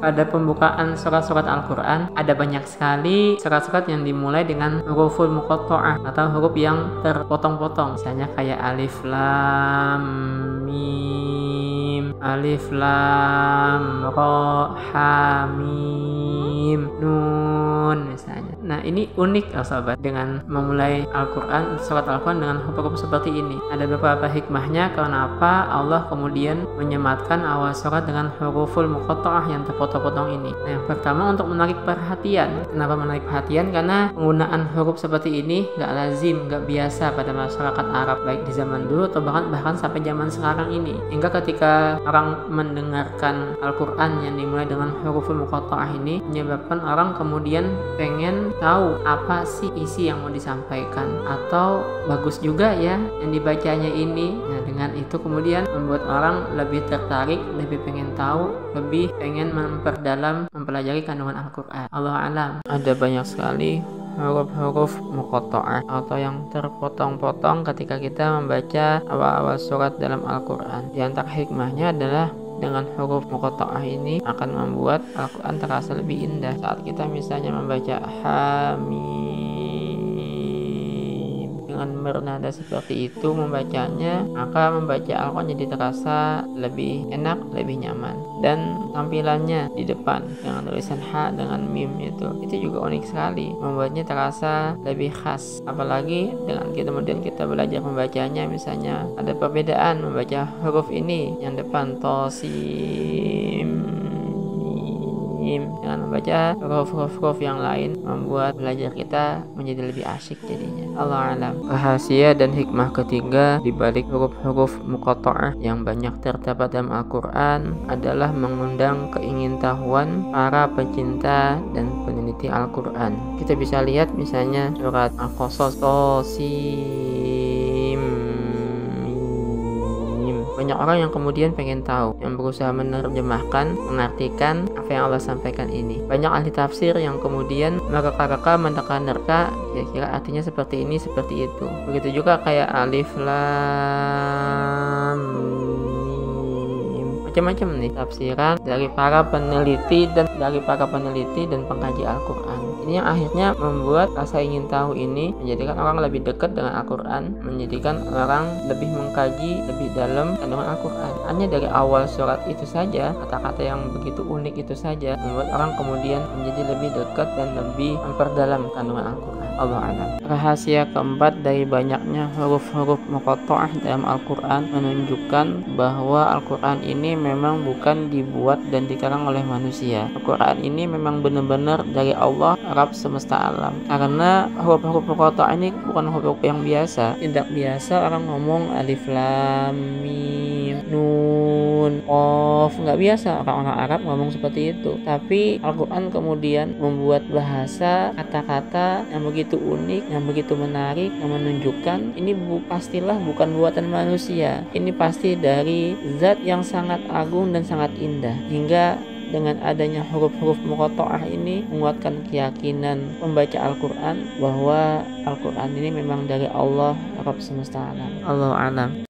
pada pembukaan surat-surat Al-Quran ada banyak sekali surat-surat yang dimulai dengan huruful muqatta'ah atau huruf yang terpotong-potong. Misalnya kayak alif lam mim, alif lam ra ha mim nun misalnya. Nah, ini unik ya sahabat, dengan memulai Al-Quran, surat Al-Quran dengan huruf seperti ini. Ada beberapa hikmahnya kenapa Allah kemudian menyematkan awal surat dengan huruful muqatta'ah yang terpotong-potong ini. Nah, yang pertama untuk menarik perhatian. Kenapa menarik perhatian? Karena penggunaan huruf seperti ini gak lazim, gak biasa pada masyarakat Arab, baik di zaman dulu atau bahkan sampai zaman sekarang ini. Hingga ketika orang mendengarkan Al-Quran yang dimulai dengan huruful muqatta'ah ini, menyebabkan orang kemudian pengen tahu apa sih isi yang mau disampaikan, atau bagus juga ya yang dibacanya ini. Nah, dengan itu kemudian membuat orang lebih tertarik, lebih pengen tahu, lebih pengen memperdalam, mempelajari kandungan Al-Quran. Allah alam. Ada banyak sekali huruf-huruf muqatta'ah atau yang terpotong-potong ketika kita membaca awal-awal surat dalam Al-Quran. Di antara hikmahnya adalah dengan huruf muqatta'ah ini akan membuat Al-Quran terasa lebih indah. Saat kita misalnya membaca hamim dengan bernada seperti itu membacanya, maka membaca Al-Quran jadi terasa lebih enak, lebih nyaman. Dan tampilannya di depan dengan tulisan ha dengan mim itu juga unik sekali, membuatnya terasa lebih khas. Apalagi dengan kemudian kita belajar membacanya, misalnya ada perbedaan membaca huruf ini yang depan tosim dengan membaca huruf-huruf yang lain, membuat belajar kita menjadi lebih asyik jadinya. Allah alam. Rahasia dan hikmah ketiga di balik huruf-huruf muqatta'ah yang banyak terdapat dalam Al-Quran adalah mengundang keingintahuan para pecinta dan peneliti Al-Quran. Kita bisa lihat misalnya surat Al-Qasas tosim. Banyak orang yang kemudian pengen tahu, yang berusaha menerjemahkan, mengartikan apa yang Allah sampaikan ini. Banyak ahli tafsir yang kemudian mereka-reka, menerka-nerka, kira-kira artinya seperti ini, seperti itu. Begitu juga kayak alif lam mim. Macam-macam nih tafsiran dari para peneliti dan pengkaji Al-Quran. Ini yang akhirnya membuat rasa ingin tahu ini menjadikan orang lebih dekat dengan Al-Quran, menjadikan orang lebih mengkaji lebih dalam kandungan Al-Quran. Hanya dari awal surat itu saja, kata-kata yang begitu unik itu saja membuat orang kemudian menjadi lebih dekat dan lebih memperdalam kandungan Al-Quran. Allah alam. Rahasia keempat dari banyaknya huruf-huruf muqatta'ah dalam Al-Quran menunjukkan bahwa Al-Quran ini memang bukan dibuat dan dikarang oleh manusia. Al-Quran ini memang benar-benar dari Allah Rabb semesta alam. Karena huruf-huruf muqatta'ah ini bukan huruf yang biasa. Tidak biasa orang ngomong alif lam mim nun qaf, nggak biasa orang-orang Arab ngomong seperti itu. Tapi Al-Quran kemudian membuat bahasa, kata-kata yang begitu unik, yang begitu menarik, yang menunjukkan ini pastilah bukan buatan manusia. Ini pasti dari zat yang sangat agung dan sangat indah. Hingga dengan adanya huruf-huruf muqatta'ah ini menguatkan keyakinan pembaca Al-Quran bahwa Al-Quran ini memang dari Allah Rabb semesta alam. Allah alam.